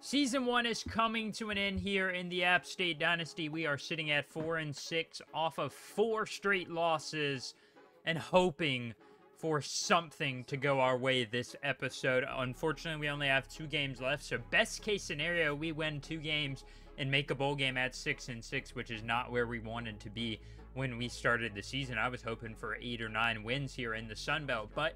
Season 1 is coming to an end here in the App State Dynasty. We are sitting at 4-6 off of 4 straight losses and hoping for something to go our way this episode. Unfortunately, we only have 2 games left, so best case scenario, we win 2 games and make a bowl game at 6-6, which is not where we wanted to be when we started the season. I was hoping for 8 or 9 wins here in the Sun Belt, but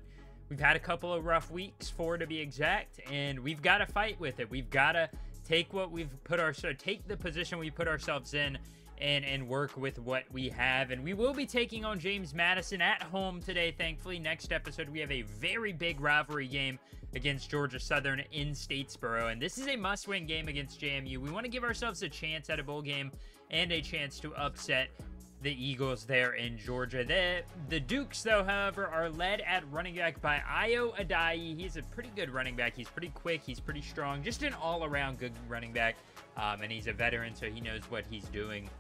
we've had a couple of rough weeks, 4 to be exact, and we've got to fight with it. We've got to take what we've put take the position we put ourselves in and work with what we have. And we will be taking on James Madison at home today, thankfully. Next episode, we have a very big rivalry game against Georgia Southern in Statesboro, and this is a must-win game against JMU. We want to give ourselves a chance at a bowl game and a chance to upset the Eagles there in Georgia. The Dukes, though, however, are led at running back by Ayo Ajayi. He's a pretty good running back. He's pretty quick. He's pretty strong. Just an all-around good running back. And he's a veteran, so he knows what he's doing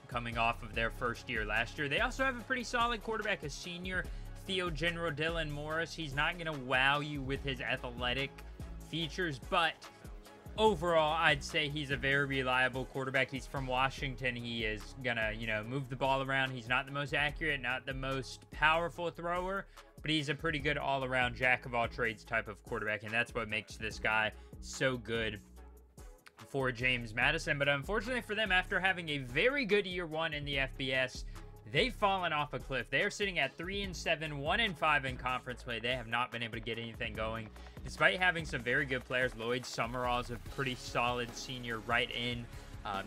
coming off of their first year last year. They also have a pretty solid quarterback, a senior field general, Dylan Morris. He's not going to wow you with his athletic features, but overall, I'd say he's a very reliable quarterback. He's from Washington. He is going to, move the ball around. He's not the most accurate, not the most powerful thrower, but he's a pretty good all-around jack-of-all-trades type of quarterback, and that's what makes this guy so good for James Madison. But unfortunately for them, after having a very good year 1 in the FBS, they've fallen off a cliff. They are sitting at 3-7, 1-5 in conference play. They have not been able to get anything going, despite having some very good players. Lloyd Summerall's a pretty solid senior right in.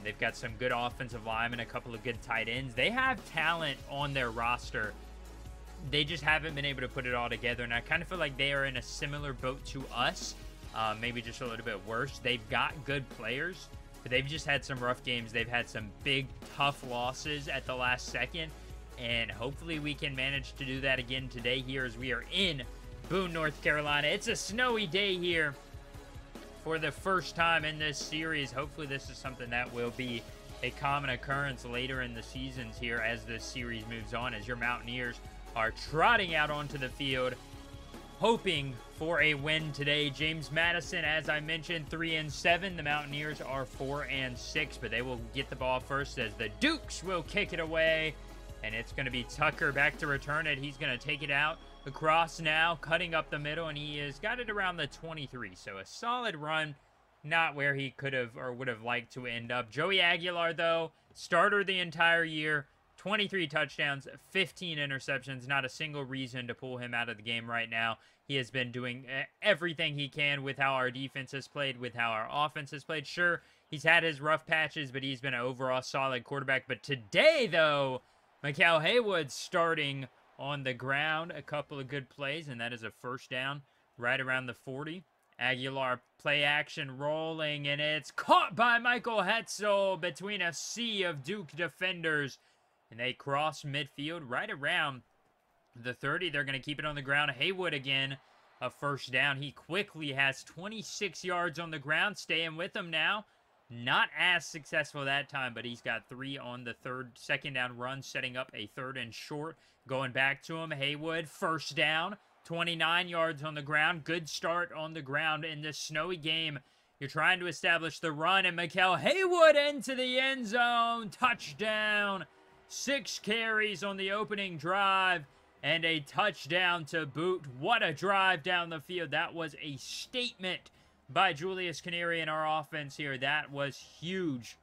They've got some good offensive linemen, a couple of good tight ends. They have talent on their roster. They just haven't been able to put it all together, and I kind of feel like they are in a similar boat to us, maybe just a little bit worse. They've got good players, but they've just had some rough games. They've had some big, tough losses at the last second, and hopefully we can manage to do that again today here as we are in Boone, North Carolina. It's a snowy day here for the first time in this series. Hopefully this is something that will be a common occurrence later in the seasons here as this series moves on, as your Mountaineers are trotting out onto the field, hoping for a win today. James Madison, as I mentioned, 3-7. The Mountaineers are 4-6, but they will get the ball first as the Dukes will kick it away. And it's going to be Tucker back to return it. He's going to take it out across now, cutting up the middle, and he has got it around the 23. So a solid run, not where he could have or would have liked to end up. Joey Aguilar, though, starter the entire year, 23 touchdowns, 15 interceptions. Not a single reason to pull him out of the game right now. He has been doing everything he can with how our defense has played, with how our offense has played. Sure, he's had his rough patches, but he's been an overall solid quarterback. But today, though, Mikael Haywood starting on the ground. A couple of good plays, and that is a first down right around the 40. Aguilar play action rolling, and it's caught by Michael Hetzel between a sea of Duke defenders. And they cross midfield right around the 30. They're going to keep it on the ground. Haywood again, a first down. He quickly has 26 yards on the ground, staying with him now. Not as successful that time, but he's got 3 on the second down run, setting up a 3rd and short. Going back to him, Haywood, first down, 29 yards on the ground. Good start on the ground in this snowy game. You're trying to establish the run, and Mikael Haywood into the end zone. Touchdown. 6 carries on the opening drive and a touchdown to boot. What a drive down the field. That was a statement by Julius Canary in our offense here. That was huge.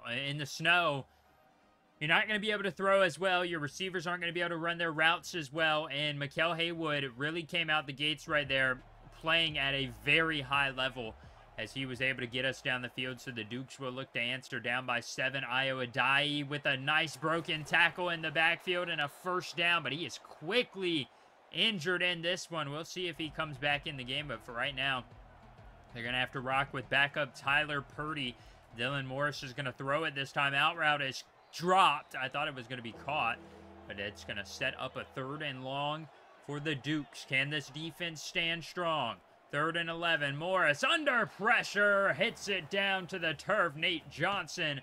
In the snow, you're not going to be able to throw as well. Your receivers aren't going to be able to run their routes as well. And Mikael Haywood really came out the gates right there, playing at a very high level, as he was able to get us down the field. So the Dukes will look to answer, down by 7. Ayo Ajayi with a nice broken tackle in the backfield and a first down, but he is quickly injured in this one. We'll see if he comes back in the game, but for right now, they're going to have to rock with backup Tyler Purdy. Dylan Morris is going to throw it this time. Out route is dropped. I thought it was going to be caught, but it's going to set up a 3rd and long for the Dukes. Can this defense stand strong? 3rd and 11. Morris under pressure. Hits it down to the turf. Nate Johnson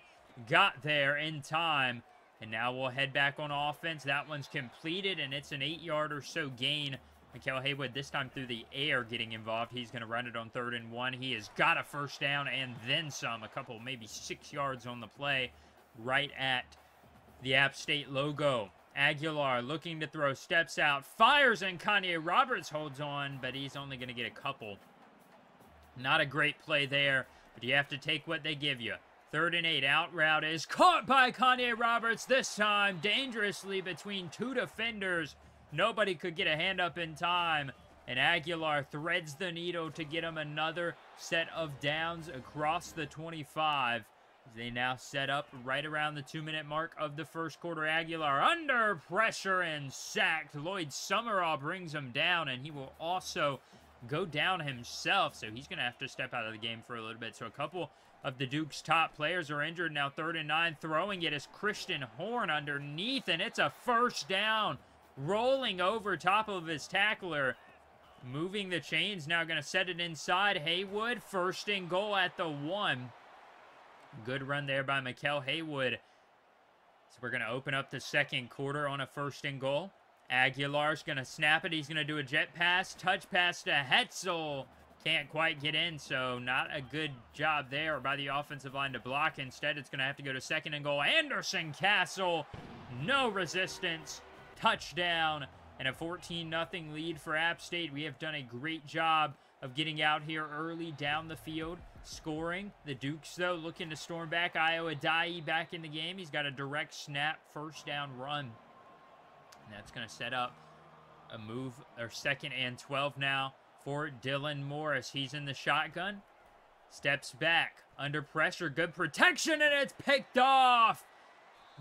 got there in time. And now we'll head back on offense. That one's completed, and it's an 8-yard or so gain Mikael Haywood this time through the air getting involved. He's going to run it on 3rd and 1. He has got a first down and then some. A couple, maybe 6 yards on the play right at the App State logo. Aguilar looking to throw, steps out, fires, and Kanye Roberts holds on, but he's only going to get a couple. Not a great play there, but you have to take what they give you. 3rd and 8, out route is caught by Kanye Roberts, this time dangerously between 2 defenders. Nobody could get a hand up in time, and Aguilar threads the needle to get him another set of downs across the 25. They now set up right around the 2-minute mark of the first quarter. Aguilar under pressure and sacked. Lloyd Summerall brings him down, and he will also go down himself, so he's going to have to step out of the game for a little bit. So a couple of the Duke's top players are injured. Now 3rd and 9, throwing it is Christian Horn underneath, and it's a first down. Rolling over top of his tackler. Moving the chains, now going to set it inside. Haywood, 1st and goal at the 1. Good run there by Mikael Haywood. So we're going to open up the second quarter on a 1st and goal. Aguilar's going to snap it. He's going to do a jet pass. Touch pass to Hetzel. Can't quite get in, so not a good job there by the offensive line to block. Instead, it's going to have to go to 2nd and goal. Anderson Castle. No resistance. Touchdown. And a 14-0 lead for App State. We have done a great job of getting out here early down the field, scoring. The Dukes, though, looking to storm back. Iowa Dye back in the game. He's got a direct snap, first down run. And that's going to set up a move, or 2nd and 12 now for Dylan Morris. He's in the shotgun. Steps back, under pressure. Good protection, and it's picked off.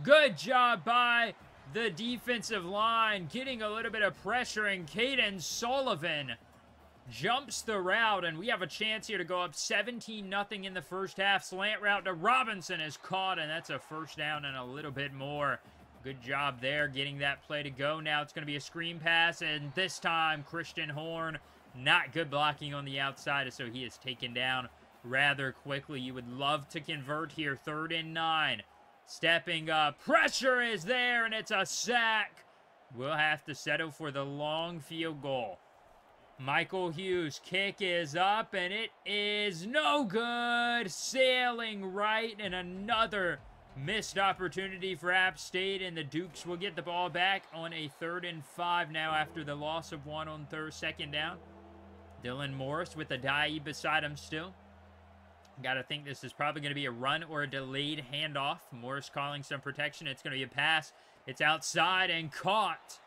Good job by the defensive line, getting a little bit of pressure, and Caden Sullivan jumps the route, and we have a chance here to go up 17-0 in the first half. Slant route to Robinson is caught, and that's a first down and a little bit more. Good job there getting that play to go. Now it's going to be a screen pass, and this time Christian Horn, not good blocking on the outside, so he is taken down rather quickly. You would love to convert here. 3rd and 9. Stepping up. Pressure is there, and it's a sack. We'll have to settle for the long field goal. Michael Hughes' kick is up, and it is no good. Sailing right, and another missed opportunity for App State, and the Dukes will get the ball back on a 3rd and 5 now after the loss of 1 on 2nd down. Dylan Morris with the die beside him still. Got to think this is probably going to be a run or a delayed handoff. Morris calling some protection. It's going to be a pass. It's outside and caught.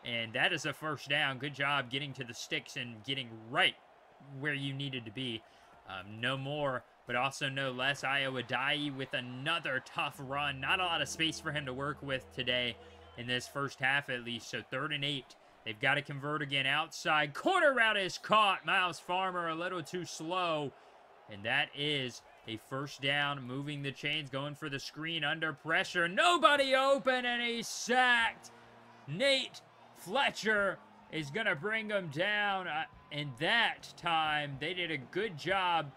And that is a first down. Good job getting to the sticks and getting right where you needed to be. No more, but also no less. Iowa Dye with another tough run. Not a lot of space for him to work with today in this first half at least. So 3rd and 8. They've got to convert again outside. Corner route is caught. Miles Farmer a little too slow. And that is a first down, moving the chains, going for the screen under pressure. Nobody open, and he's sacked. Nate Fletcher is going to bring him down. And that time, they did a good job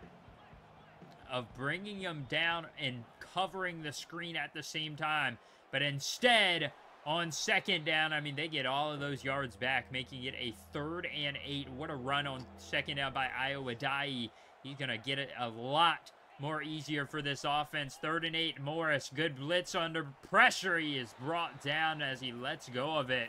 of bringing him down and covering the screen at the same time. But instead, on 2nd down, I mean, they get all of those yards back, making it a 3rd and 8. What a run on 2nd down by Iowa Dye. He's going to get it a lot more easier for this offense. 3rd and 8, Morris. Good blitz under pressure. He is brought down as he lets go of it.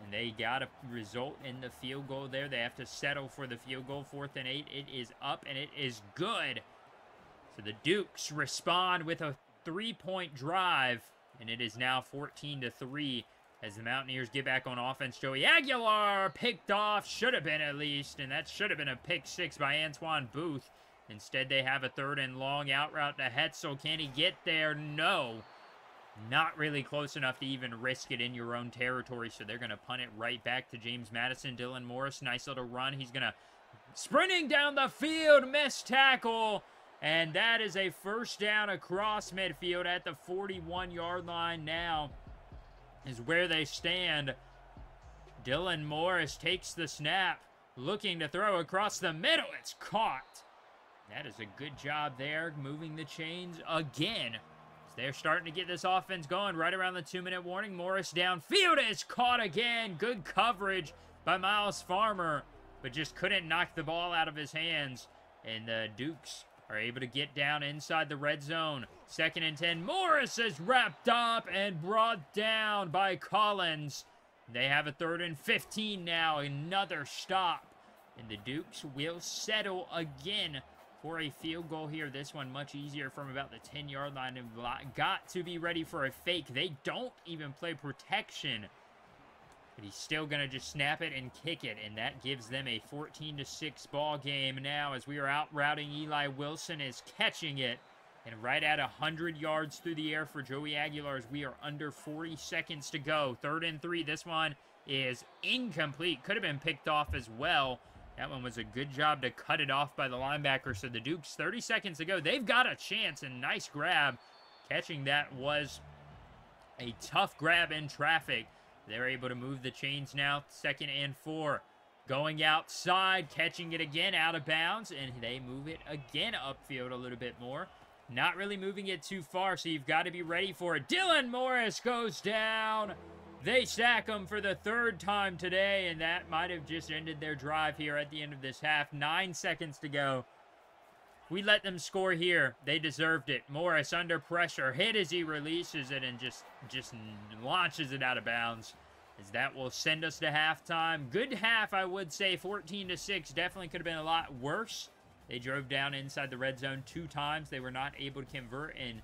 And they got a result in the field goal there. They have to settle for the field goal. 4th and 8. It is up, and it is good. So the Dukes respond with a 3-point drive. And it is now 14-3 as the Mountaineers get back on offense. Joey Aguilar picked off. Should have been at least. And that should have been a pick 6 by Antoine Booth. Instead, they have a 3rd and long out route to Hetzel. Can he get there? No. Not really close enough to even risk it in your own territory. So they're going to punt it right back to James Madison. Dylan Morris, nice little run. He's going to sprinting down the field. Missed tackle. And that is a first down across midfield at the 41-yard line now is where they stand. Dylan Morris takes the snap, looking to throw across the middle. It's caught. That is a good job there, moving the chains again. They're starting to get this offense going right around the 2-minute warning. Morris downfield is caught again. Good coverage by Miles Farmer, but just couldn't knock the ball out of his hands. And the Dukes are able to get down inside the red zone. 2nd and 10. Morris is wrapped up and brought down by Collins. They have a 3rd and 15 now. Another stop. And the Dukes will settle again for a field goal here. This one much easier from about the 10-yard line. And got to be ready for a fake. They don't even play protection. But he's still going to just snap it and kick it. And that gives them a 14-6 ball game now as we are out routing. Eli Wilson is catching it. And right at 100 yards through the air for Joey Aguilar as we are under 40 seconds to go. 3rd and 3. This one is incomplete. Could have been picked off as well. That one was a good job to cut it off by the linebacker. So the Dukes, 30 seconds to go. They've got a chance, and nice grab. Catching that was a tough grab in traffic. They're able to move the chains now. 2nd and 4. Going outside, catching it again out of bounds, and they move it again upfield a little bit more. Not really moving it too far, so you've got to be ready for it. Dylan Morris goes down. They sack him for the 3rd time today, and that might have just ended their drive here at the end of this half. 9 seconds to go. We let them score here. They deserved it. Morris under pressure. Hit as he releases it and just launches it out of bounds. As that will send us to halftime. Good half, I would say. 14-6. Definitely could have been a lot worse. They drove down inside the red zone 2 times. They were not able to convert, and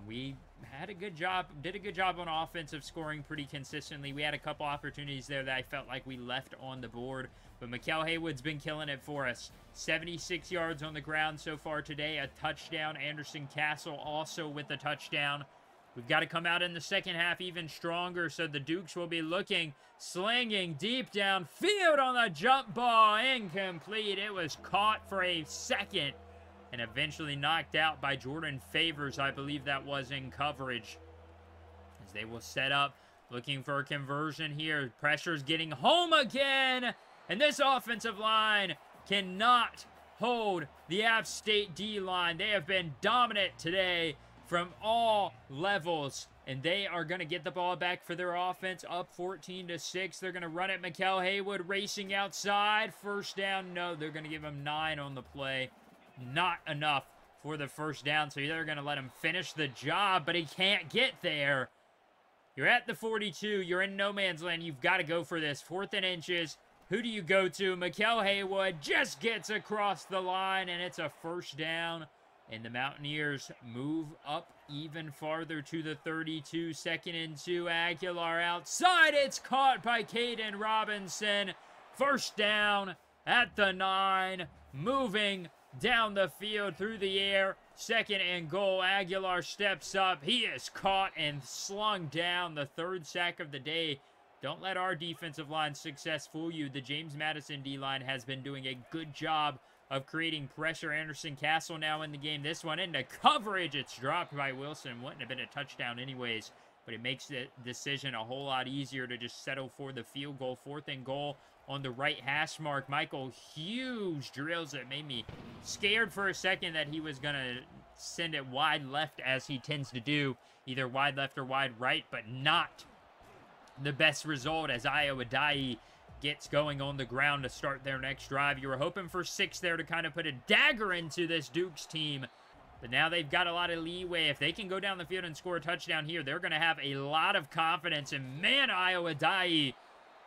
we had a good job, did a good job on offensive scoring pretty consistently. We had a couple opportunities there that I felt like we left on the board, but Mikael Haywood's been killing it for us. 76 yards on the ground so far today, a touchdown. Anderson Castle also with a touchdown. We've got to come out in the second half even stronger, so the Dukes will be looking, slinging deep downfield on the jump ball. Incomplete. It was caught for a second and eventually knocked out by Jordan Favors. I believe that was in coverage. As they will set up, looking for a conversion here. Pressure's getting home again, and this offensive line cannot hold the App State D-line. They have been dominant today from all levels, and they are going to get the ball back for their offense, up 14-6. They're going to run it. Mikael Haywood racing outside. 1st down. No, they're going to give him 9 on the play. Not enough for the 1st down, so they're going to let him finish the job, but he can't get there. You're at the 42. You're in no man's land. You've got to go for this. 4th and inches. Who do you go to? Mikael Haywood just gets across the line, and it's a 1st down. And the Mountaineers move up even farther to the 32. 2nd and 2. Aguilar outside. It's caught by Caden Robinson. 1st down at the 9. Moving down the field through the air. 2nd and goal. Aguilar steps up. He is caught and slung down. The 3rd sack of the day. Don't let our defensive line success fool you. The James Madison D-line has been doing a good job of creating pressure. Anderson Castle now in the game. This one into coverage. It's dropped by Wilson. Wouldn't have been a touchdown anyways, but it makes the decision a whole lot easier to just settle for the field goal. 4th and goal on the right hash mark. Michael Hughes drills it. Made me scared for a second that he was going to send it wide left, as he tends to do, either wide left or wide right, but not the best result as Iowa Dye gets going on the ground to start their next drive. You were hoping for 6 there to kind of put a dagger into this Dukes team, but now they've got a lot of leeway. If they can go down the field and score a touchdown here, they're going to have a lot of confidence. And man, Iowa Dye,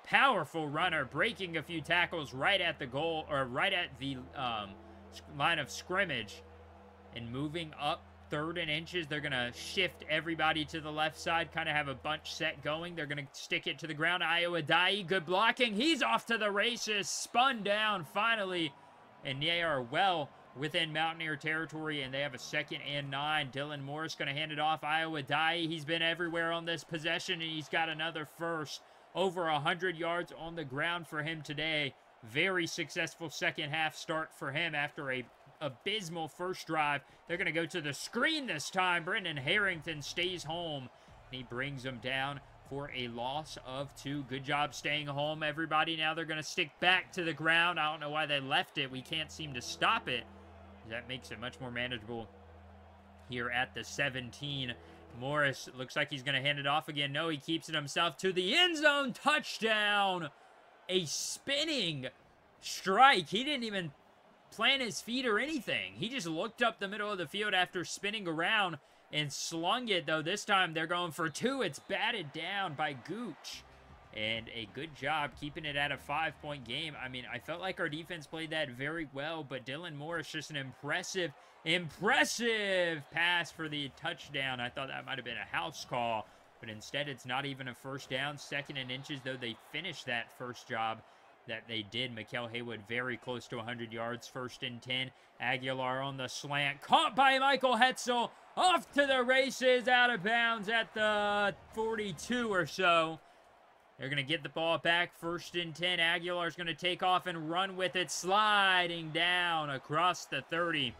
powerful runner, breaking a few tackles right at the goal, or right at the line of scrimmage, and moving up 3rd and inches. They're going to shift everybody to the left side, kind of have a bunch set going. They're going to stick it to the ground. Iowa Dye, good blocking. He's off to the races, spun down finally, and they are well within Mountaineer territory, and they have a 2nd and 9. Dylan Morris going to hand it off. Iowa Dye, he's been everywhere on this possession, and he's got another 1st. Over 100 yards on the ground for him today. Very successful second half start for him after a abysmal 1st drive. They're going to go to the screen this time. Brendan Harrington stays home. He brings them down for a loss of 2. Good job staying home, everybody. Now they're going to stick back to the ground. I don't know why they left it. We can't seem to stop it. That makes it much more manageable here at the 17. Morris looks like he's going to hand it off again. No, he keeps it himself to the end zone. Touchdown. a spinning strike. He didn't even plant his feet or anything. He just looked up the middle of the field after spinning around and slung it, though. This time they're going for 2. It's batted down by Gooch. And a good job keeping it at a 5-point game. I mean, I felt like our defense played that very well, but Dylan Morris just an impressive pass for the touchdown. I thought that might have been a house call, but instead it's not even a first down. 2nd and inches, though they finished that first job that they did. Mykal Haywood very close to 100 yards. 1st and 10. Aguilar on the slant. Caught by Michael Hetzel. Off to the races, out of bounds at the 42 or so. They're going to get the ball back. 1st and 10. Aguilar's going to take off and run with it, sliding down across the 30.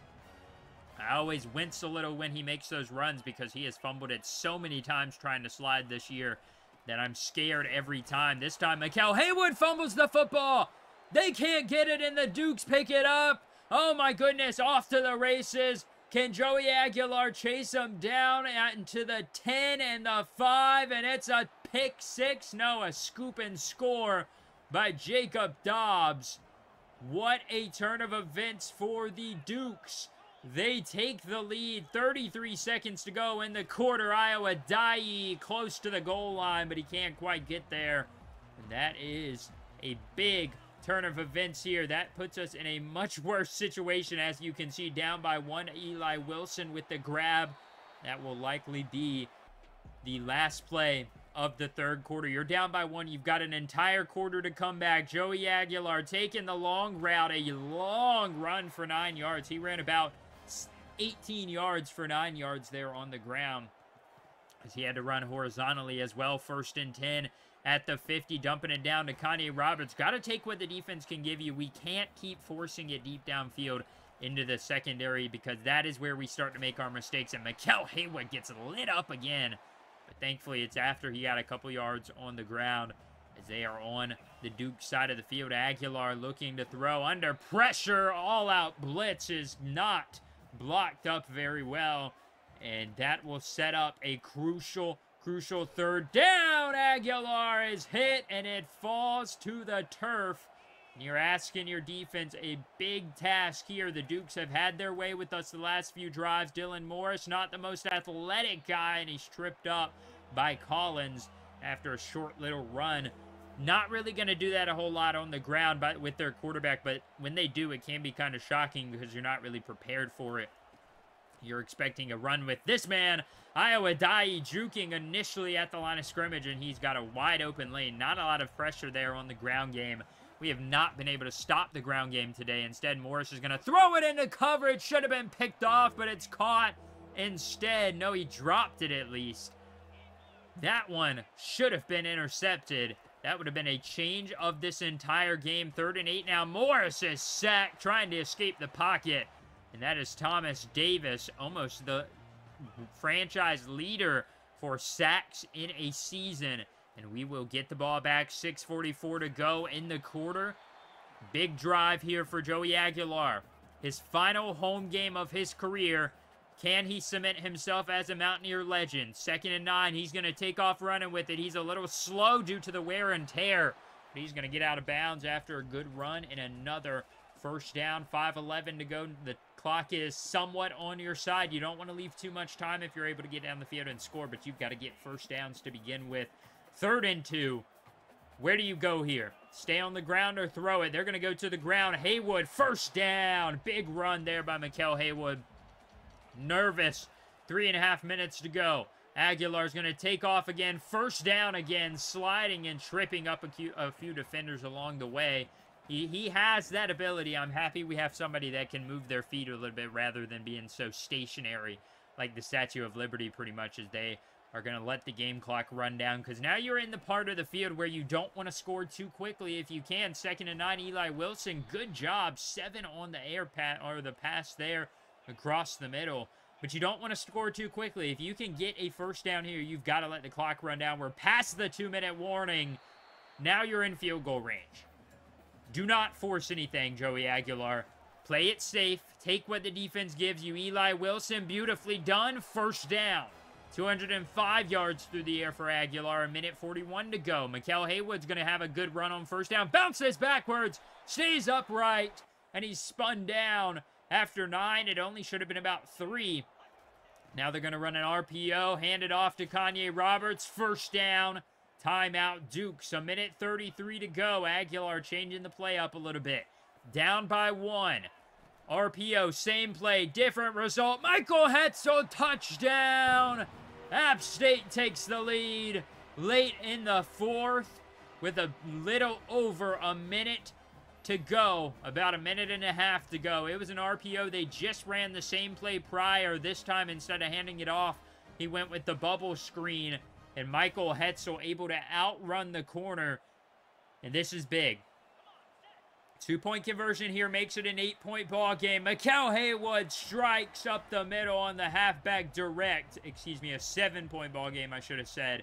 I always wince a little when he makes those runs because he has fumbled it so many times trying to slide this year that I'm scared every time. This time, Mykal Haywood fumbles the football. They can't get it, and the Dukes pick it up. Oh, my goodness. Off to the races. Can Joey Aguilar chase him down into the 10 and the 5, and it's a pick 6. No, a scoop and score by Jacob Dobbs. What a turn of events for the Dukes. They take the lead. 33 seconds to go in the quarter. Iowa Dye close to the goal line, but he can't quite get there. And that is a big turn of events here. That puts us in a much worse situation, as you can see, down by 1. Eli Wilson with the grab. That will likely be the last play of the 3rd quarter. You're down by 1. You've got an entire quarter to come back. Joey Aguilar taking the long route, a long run for 9 yards. He ran about 18 yards for 9 yards there on the ground, as he had to run horizontally as well. 1st and 10 at the 50, dumping it down to Kanye Roberts. Got to take what the defense can give you. We can't keep forcing it deep downfield into the secondary, because that is where we start to make our mistakes, and Mykal Haywood gets lit up again. But thankfully, it's after he got a couple yards on the ground, as they are on the Duke side of the field. Aguilar looking to throw under pressure. All-out blitz is not blocked up very well, and that will set up a crucial 3rd down. Aguilar is hit, and it falls to the turf. You're asking your defense a big task here. The Dukes have had their way with us the last few drives. Dylan Morris, not the most athletic guy, and he's tripped up by Collins after a short little run. Not really going to do that a whole lot on the ground with their quarterback, but when they do, it can be kind of shocking because you're not really prepared for it. You're expecting a run with this man, Iowa Dye, juking initially at the line of scrimmage, and he's got a wide open lane. Not a lot of pressure there on the ground game. We have not been able to stop the ground game today. Instead, Morris is going to throw it into coverage. Should have been picked off, but it's caught instead. No, he dropped it at least. That one should have been intercepted. That would have been a change of this entire game. 3rd and 8 now. Morris is sacked, trying to escape the pocket. And that is Thomas Davis, almost the franchise leader for sacks in a season. And we will get the ball back. 6:44 to go in the quarter. Big drive here for Joey Aguilar. His final home game of his career. Can he cement himself as a Mountaineer legend? 2nd and 9. He's going to take off running with it. He's a little slow due to the wear and tear. But he's going to get out of bounds after a good run and another first down. 5:11 to go. The clock is somewhat on your side. You don't want to leave too much time if you're able to get down the field and score, but you've got to get first downs to begin with. 3rd and 2. Where do you go here? Stay on the ground or throw it? They're going to go to the ground. Haywood, first down. Big run there by Mykal Haywood. Nervous. 3.5 minutes to go. Aguilar's going to take off again. First down again. Sliding and tripping up a few defenders along the way. He has that ability. I'm happy we have somebody that can move their feet a little bit rather than being so stationary like the Statue of Liberty, pretty much, as they are going to let the game clock run down, because now you're in the part of the field where you don't want to score too quickly if you can. 2nd and 9, Eli Wilson, good job. 7 on the air or the pass there across the middle. But you don't want to score too quickly. If you can get a first down here, you've got to let the clock run down. We're past the 2-minute warning. Now you're in field goal range. Do not force anything, Joey Aguilar. Play it safe. Take what the defense gives you. Eli Wilson, beautifully done. First down. 205 yards through the air for Aguilar. A minute 41 to go. Mikael Haywood's going to have a good run on first down. Bounces backwards. Stays upright. And he's spun down. After 9, it only should have been about 3. Now they're going to run an RPO. Hand it off to Kanye Roberts. First down. Timeout Dukes. A minute 33 to go. Aguilar changing the play up a little bit. Down by 1. RPO, same play, different result. Michael Hetzel, touchdown. App State takes the lead late in the 4th with a little over a minute to go. About a minute and a half to go. It was an RPO. They just ran the same play prior. This time, instead of handing it off, he went with the bubble screen. And Michael Hetzel able to outrun the corner. And this is big. 2-point conversion here makes it an 8-point ball game. Mikael Haywood strikes up the middle on the halfback direct. Excuse me, a 7-point ball game, I should have said.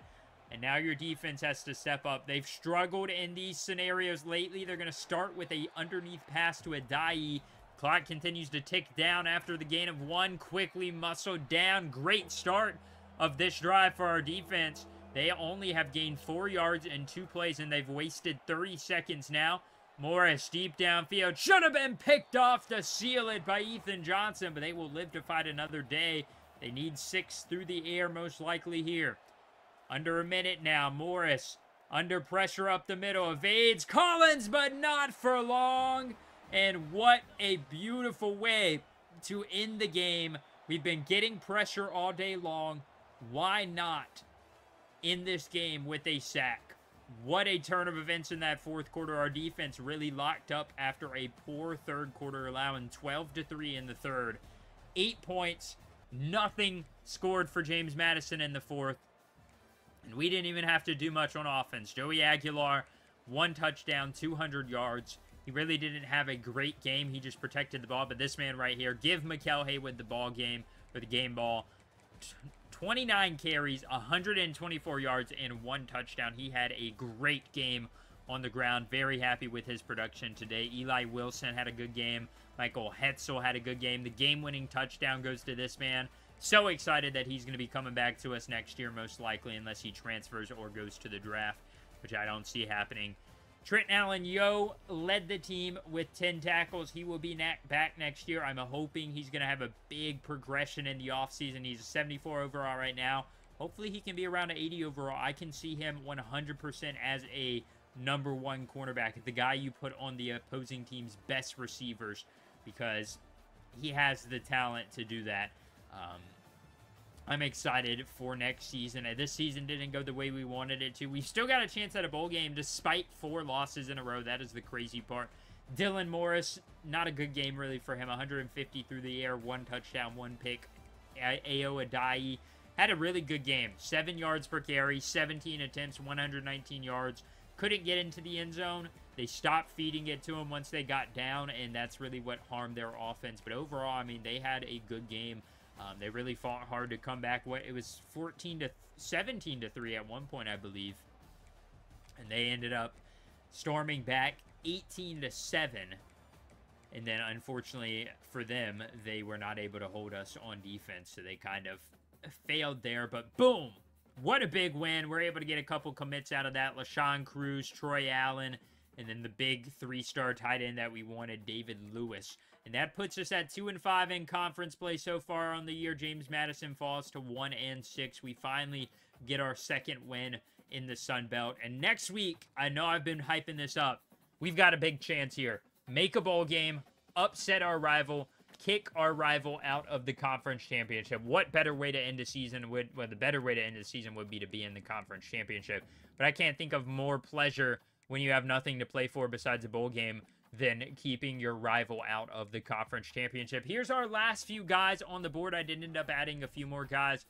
And now your defense has to step up. They've struggled in these scenarios lately. They're going to start with a underneath pass to Adai. Clock continues to tick down after the gain of 1. Quickly muscled down. Great start of this drive for our defense. They only have gained 4 yards in 2 plays, and they've wasted 30 seconds now. Morris deep downfield. Should have been picked off to seal it by Ethan Johnson, but they will live to fight another day. They need 6 through the air most likely here. Under a minute now. Morris under pressure up the middle. Evades Collins, but not for long. And what a beautiful way to end the game. We've been getting pressure all day long. Why not end this game with a sack? What a turn of events in that 4th quarter. Our defense really locked up after a poor 3rd quarter, allowing 12-3 in the 3rd. 8 points, nothing scored for James Madison in the 4th. And we didn't even have to do much on offense. Joey Aguilar, 1 touchdown, 200 yards. He really didn't have a great game. He just protected the ball. But this man right here, give Mikael Haywood the ball game, or the game ball. 29 carries, 124 yards, and 1 touchdown. He had a great game on the ground. Very happy with his production today. Eli Wilson had a good game. Michael Hetzel had a good game. The game-winning touchdown goes to this man. So excited that he's going to be coming back to us next year, most likely, unless he transfers or goes to the draft, which I don't see happening. Trent Allen-Yo led the team with 10 tackles. He will be back next year. I'm hoping he's going to have a big progression in the offseason. He's a 74 overall right now. Hopefully he can be around an 80 overall. I can see him 100% as a number 1 cornerback, the guy you put on the opposing team's best receivers, because he has the talent to do that. I'm excited for next season. This season didn't go the way we wanted it to. We still got a chance at a bowl game despite 4 losses in a row. That is the crazy part. Dylan Morris, not a good game really for him. 150 through the air, 1 touchdown, 1 pick. Ao Adai had a really good game. 7 yards per carry, 17 attempts, 119 yards. Couldn't get into the end zone. They stopped feeding it to him once they got down, and that's really what harmed their offense. But overall, I mean, they had a good game. They really fought hard to come back. It was 17-3 at one point, I believe. And they ended up storming back 18-7. And then, unfortunately for them, they were not able to hold us on defense. So they kind of failed there. But boom! What a big win. We're able to get a couple commits out of that. LaShawn Cruz, Troy Allen, and then the big 3-star tight end that we wanted, David Lewis. And that puts us at 2-5 in conference play so far on the year. James Madison falls to 1-6. We finally get our 2nd win in the Sun Belt. And next week, I know I've been hyping this up. We've got a big chance here. Make a bowl game, upset our rival, kick our rival out of the conference championship. What better way to end the season would, well, the better way to end the season would be to be in the conference championship. But I can't think of more pleasure when you have nothing to play for besides a bowl game than keeping your rival out of the conference championship. Here's our last few guys on the board. I did end up adding a few more guys.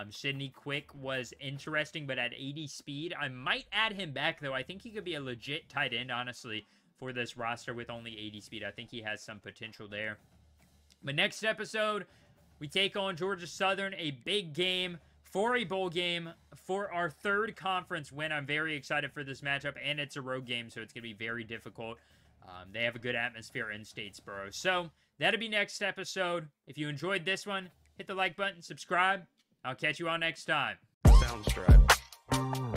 Sidney Quick was interesting, but at 80 speed. I might add him back, though. I think he could be a legit tight end, honestly, for this roster with only 80 speed. I think he has some potential there. But next episode, we take on Georgia Southern, a big game for a bowl game for our 3rd conference win. I'm very excited for this matchup, and it's a road game, so it's going to be very difficult. They have a good atmosphere in Statesboro. So, that'll be next episode. If you enjoyed this one, hit the like button, subscribe, I'll catch you all next time. Sound strap.